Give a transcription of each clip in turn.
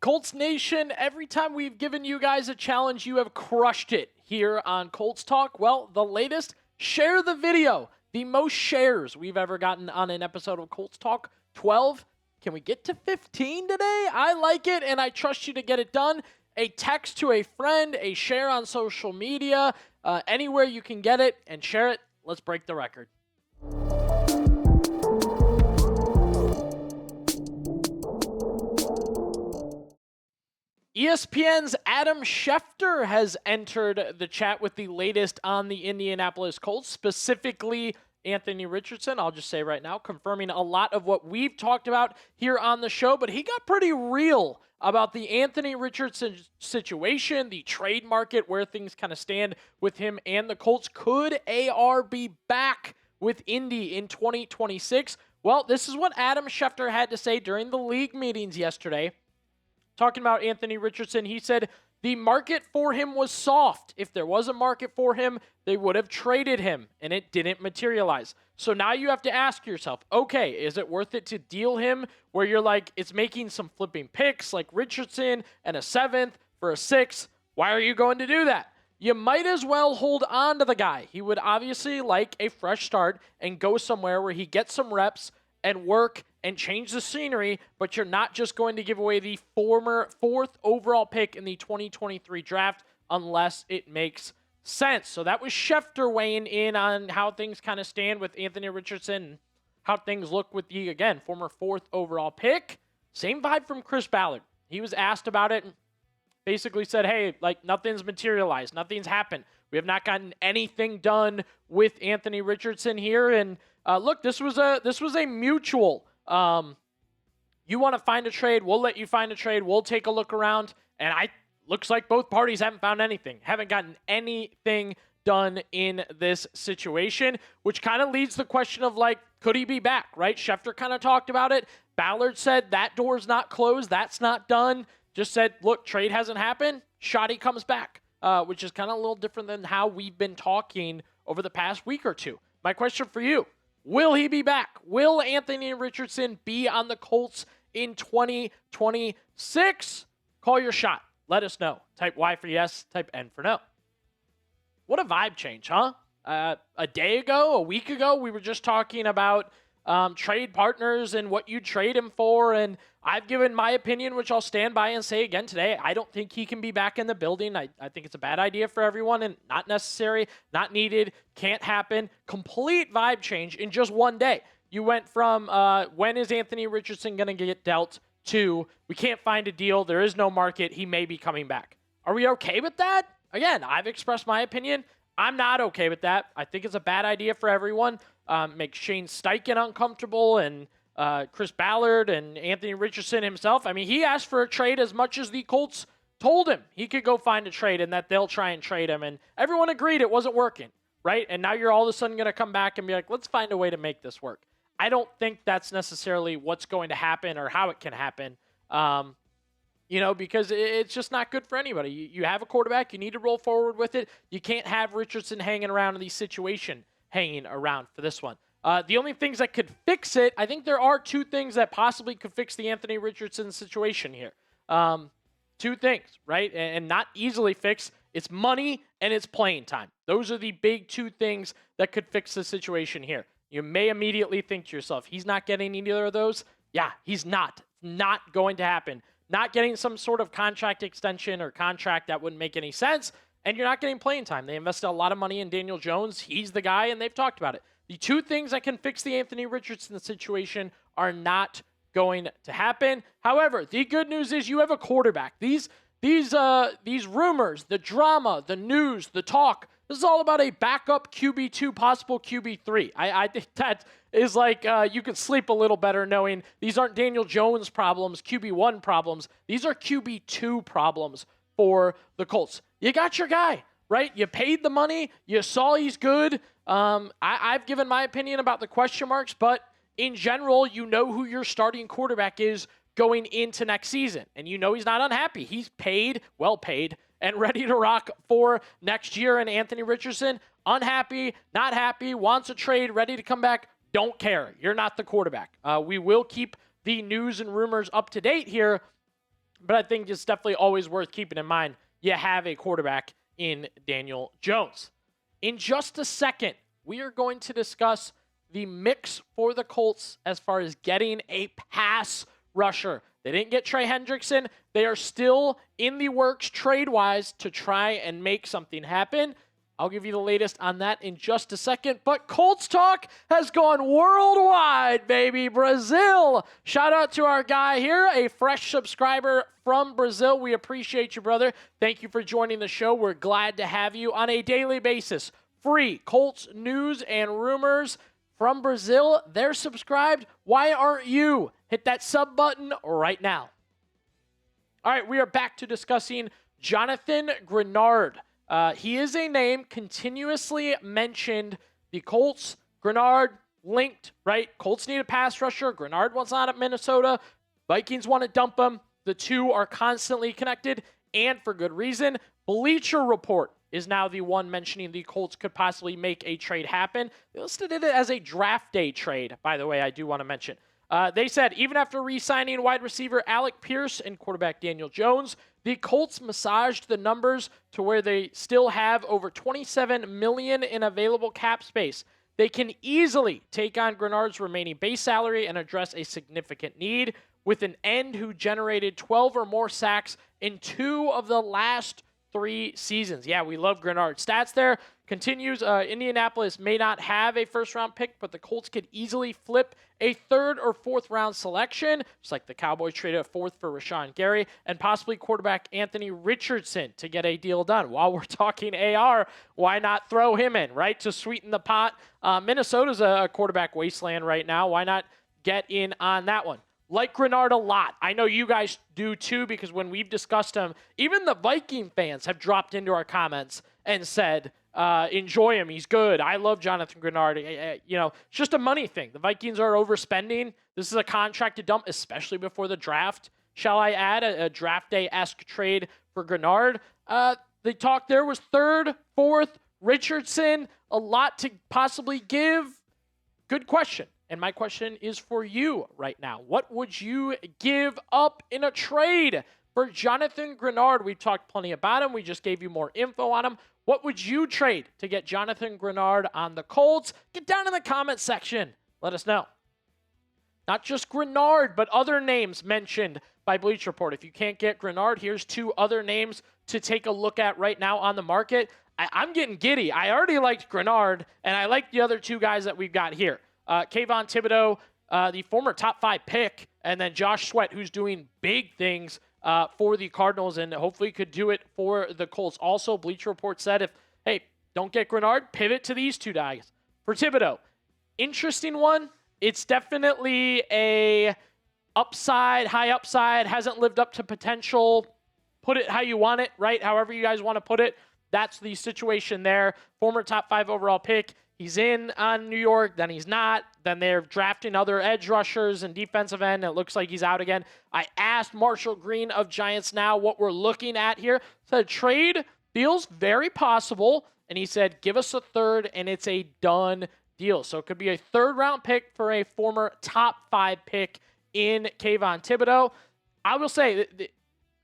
Colts Nation, every time we've given you guys a challenge, you have crushed it here on Colts Talk. Well, the latest, share the video. The most shares we've ever gotten on an episode of Colts Talk, 12. Can we get to 15 today? I like it, and I trust you to get it done. A text to a friend, a share on social media, anywhere you can get it and share it. Let's break the record. ESPN's Adam Schefter has entered the chat with the latest on the Indianapolis Colts, specifically Anthony Richardson. I'll just say right now, confirming a lot of what we've talked about here on the show, but he got pretty real about the Anthony Richardson situation, the trade market, where things kind of stand with him and the Colts. Could AR be back with Indy in 2026? Well, this is what Adam Schefter had to say during the league meetings yesterday. Talking about Anthony Richardson, he said the market for him was soft. If there was a market for him, they would have traded him, and it didn't materialize. So now you have to ask yourself, okay, is it worth it to deal him where you're like, it's making some flipping picks like Richardson and a 7th for a 6th? Why are you going to do that? You might as well hold on to the guy. He would obviously like a fresh start and go somewhere where he gets some reps and work and change the scenery, but you're not just going to give away the former 4th overall pick in the 2023 draft unless it makes sense. So that was Schefter weighing in on how things kind of stand with Anthony Richardson, how things look with the, again, former 4th overall pick. Same vibe from Chris Ballard. He was asked about it and basically said, hey, like nothing's materialized, nothing's happened. We have not gotten anything done with Anthony Richardson here. And look, this was a mutual. You want to find a trade, we'll let you find a trade. We'll take a look around. And looks like both parties haven't found anything, haven't gotten anything done in this situation, which kind of leads the question of like, could he be back, right? Schefter kind of talked about it. Ballard said that door's not closed. That's not done. Just said, look, trade hasn't happened. Schefter comes back, which is kind of a little different than how we've been talking over the past week or two. My question for you, will he be back? Will Anthony Richardson be on the Colts in 2026? Call your shot. Let us know. Type Y for yes, type N for no. What a vibe change, huh? A day ago, a week ago, we were just talking about trade partners and what you trade him for, and I've given my opinion, which I'll stand by and say again today. I don't think he can be back in the building. I think it's a bad idea for everyone and not necessary, not needed, can't happen. Complete vibe change in just one day. You went from when is Anthony Richardson going to get dealt to we can't find a deal, there is no market, he may be coming back. Are we okay with that? Again, I've expressed my opinion. I'm not okay with that. I think it's a bad idea for everyone. Makes Shane Steichen uncomfortable and Chris Ballard and Anthony Richardson himself. I mean, he asked for a trade as much as the Colts told him he could go find a trade and that they'll try and trade him. And everyone agreed it wasn't working, right? And now you're all of a sudden going to come back and be like, let's find a way to make this work. I don't think that's necessarily what's going to happen or how it can happen, because it's just not good for anybody. You have a quarterback. You need to roll forward with it. You can't have Richardson hanging around in the situation hanging around for this one. The only things that could fix it, I think there are two things that possibly could fix the Anthony Richardson situation here. Two things, right? And not easily fixed. It's money and it's playing time. Those are the big two things that could fix the situation here. You may immediately think to yourself, he's not getting either of those. Yeah, he's not. Not going to happen. Not getting some sort of contract extension or contract that wouldn't make any sense. And you're not getting playing time. They invested a lot of money in Daniel Jones. He's the guy, and they've talked about it. The two things that can fix the Anthony Richardson situation are not going to happen. However, the good news is you have a quarterback. These rumors, the drama, the news, the talk, this is all about a backup QB2, possible QB3. I think that is like you can sleep a little better knowing these aren't Daniel Jones problems, QB1 problems. These are QB2 problems for the Colts. You got your guy, right? You paid the money. You saw he's good. I've given my opinion about the question marks, but in general, you know who your starting quarterback is going into next season. And you know he's not unhappy. He's paid, well paid, and ready to rock for next year. And Anthony Richardson, unhappy, not happy, wants a trade, ready to come back. Don't care. You're not the quarterback. We will keep the news and rumors up to date here, but I think it's definitely always worth keeping in mind you have a quarterback in Daniel Jones. In just a second, we are going to discuss the mix for the Colts as far as getting a pass rusher. They didn't get Trey Hendrickson. They are still in the works trade-wise to try and make something happen. I'll give you the latest on that in just a second. But Colts talk has gone worldwide, baby. Brazil. Shout out to our guy here, a fresh subscriber from Brazil. We appreciate you, brother. Thank you for joining the show. We're glad to have you on a daily basis. Free Colts news and rumors from Brazil. They're subscribed. Why aren't you? Hit that sub button right now. All right, we are back to discussing Jonathan Greenard. He is a name continuously mentioned. The Colts, Greenard, linked, right? Colts need a pass rusher. Greenard wants out at Minnesota. Vikings want to dump him. The two are constantly connected, and for good reason. Bleacher Report is now the one mentioning the Colts could possibly make a trade happen. They listed it as a draft day trade, by the way, I do want to mention. They said, even after re-signing wide receiver Alec Pierce and quarterback Daniel Jones, the Colts massaged the numbers to where they still have over $27 million in available cap space. They can easily take on Greenard's remaining base salary and address a significant need with an end who generated 12 or more sacks in 2 of the last 3 seasons. Yeah, we love Greenard's stats there. Continues, Indianapolis may not have a first-round pick, but the Colts could easily flip a 3rd or 4th round selection, just like the Cowboys traded a 4th for Rashawn Gary, and possibly quarterback Anthony Richardson to get a deal done. While we're talking AR, why not throw him in, right, to sweeten the pot? Minnesota's a quarterback wasteland right now. Why not get in on that one? Like Greenard a lot. I know you guys do too, because when we've discussed him, even the Viking fans have dropped into our comments and said, enjoy him. He's good. I love Jonathan Greenard. It's just a money thing. The Vikings are overspending. This is a contract to dump, especially before the draft. Shall I add a draft day-esque trade for Greenard? The talk there was 3rd, 4th, Richardson, a lot to possibly give. Good question. And my question is for you right now. What would you give up in a trade for Jonathan Greenard? We've talked plenty about him. We just gave you more info on him. What would you trade to get Jonathan Greenard on the Colts? Get down in the comment section. Let us know. Not just Greenard, but other names mentioned by Bleacher Report. If you can't get Greenard, here's 2 other names to take a look at right now on the market. I'm getting giddy. I already liked Greenard, and I like the other 2 guys that we've got here. Kayvon Thibodeaux, the former top 5 pick, and then Josh Sweat, who's doing big things for the Cardinals and hopefully could do it for the Colts. Also, Bleacher Report said don't get Greenard, pivot to these 2 guys. For Thibodeaux, interesting one. It's definitely a high upside, hasn't lived up to potential. Put it how you want it, right? However you guys want to put it. That's the situation there. Former top 5 overall pick. He's in on New York, then he's not. Then they're drafting other edge rushers and defensive end. And it looks like he's out again. I asked Marshall Green of Giants Now what we're looking at here. Said trade feels very possible. And he said, give us a 3rd, and it's a done deal. So it could be a 3rd round pick for a former top 5 pick in Kayvon Thibodeaux. I will say, the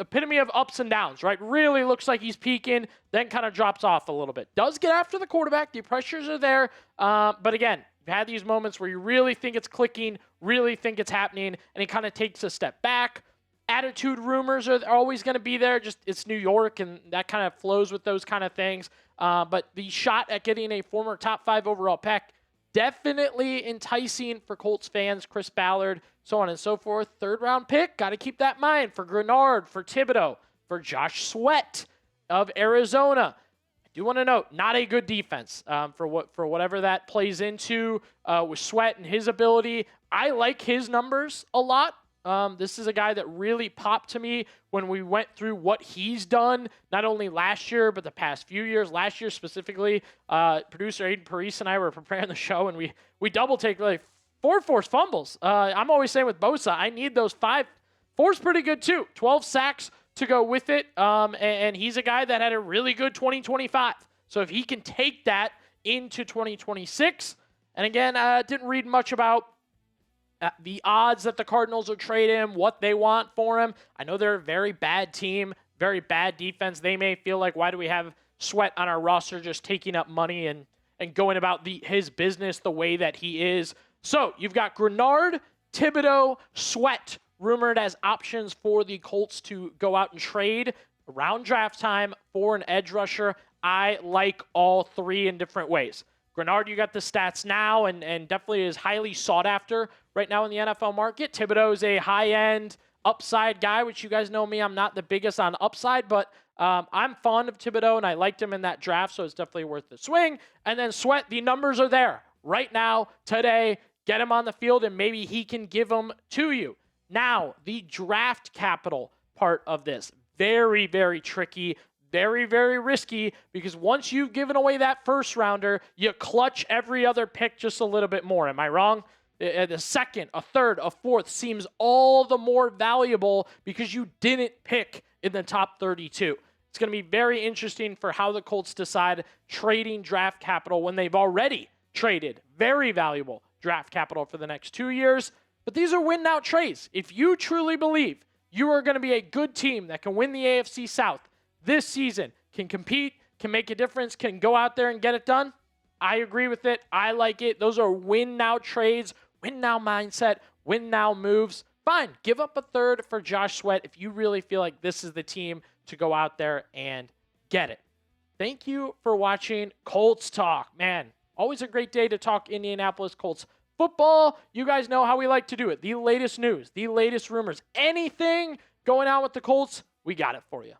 epitome of ups and downs, right? Really looks like he's peaking, then kind of drops off a little bit. Does get after the quarterback. The pressures are there. But again, you've had these moments where you really think it's clicking, really think it's happening, and he kind of takes a step back. Attitude rumors are always going to be there. Just it's New York, and that kind of flows with those kind of things. But the shot at getting a former top 5 overall pick, definitely enticing for Colts fans. Chris Ballard, so on and so forth. 3rd round pick, got to keep that in mind for Greenard, for Thibodeaux, for Josh Sweat of Arizona. I do want to note, not a good defense for whatever that plays into with Sweat and his ability. I like his numbers a lot. This is a guy that really popped to me when we went through what he's done, not only last year, but the past few years. Last year specifically, producer Aiden Paris and I were preparing the show, and we double take like 4 forced fumbles. I'm always saying with Bosa, I need those 5. 4's pretty good too. 12 sacks to go with it, and he's a guy that had a really good 2025. So if he can take that into 2026, and again, didn't read much about the odds that the Cardinals will trade him, what they want for him. I know they're a very bad team, very bad defense. They may feel like, why do we have Sweat on our roster just taking up money and going about his business the way that he is. So you've got Greenard, Thibodeaux, Sweat rumored as options for the Colts to go out and trade around draft time for an edge rusher. I like all three in different ways. Greenard, you got the stats now and definitely is highly sought after right now in the NFL market. Thibodeaux is a high-end upside guy, which you guys know me. I'm not the biggest on upside, but I'm fond of Thibodeaux, and I liked him in that draft, so it's definitely worth the swing. And then Sweat, the numbers are there right now, today. Get him on the field, and maybe he can give them to you. Now, the draft capital part of this, very, very tricky, very, very risky, because once you've given away that first rounder, you clutch every other pick just a little bit more. Am I wrong? The second, a third, a fourth seems all the more valuable because you didn't pick in the top 32. It's going to be very interesting for how the Colts decide trading draft capital when they've already traded very valuable draft capital for the next 2 years. But these are win-now trades. If you truly believe you are going to be a good team that can win the AFC South this season, can compete, can make a difference, can go out there and get it done, I agree with it. I like it. Those are win-now trades, win-now mindset, win-now moves. Fine, give up a third for Josh Sweat if you really feel like this is the team to go out there and get it. Thank you for watching Colts Talk. Man, always a great day to talk Indianapolis Colts football. You guys know how we like to do it. The latest news, the latest rumors, anything going on with the Colts, we got it for you.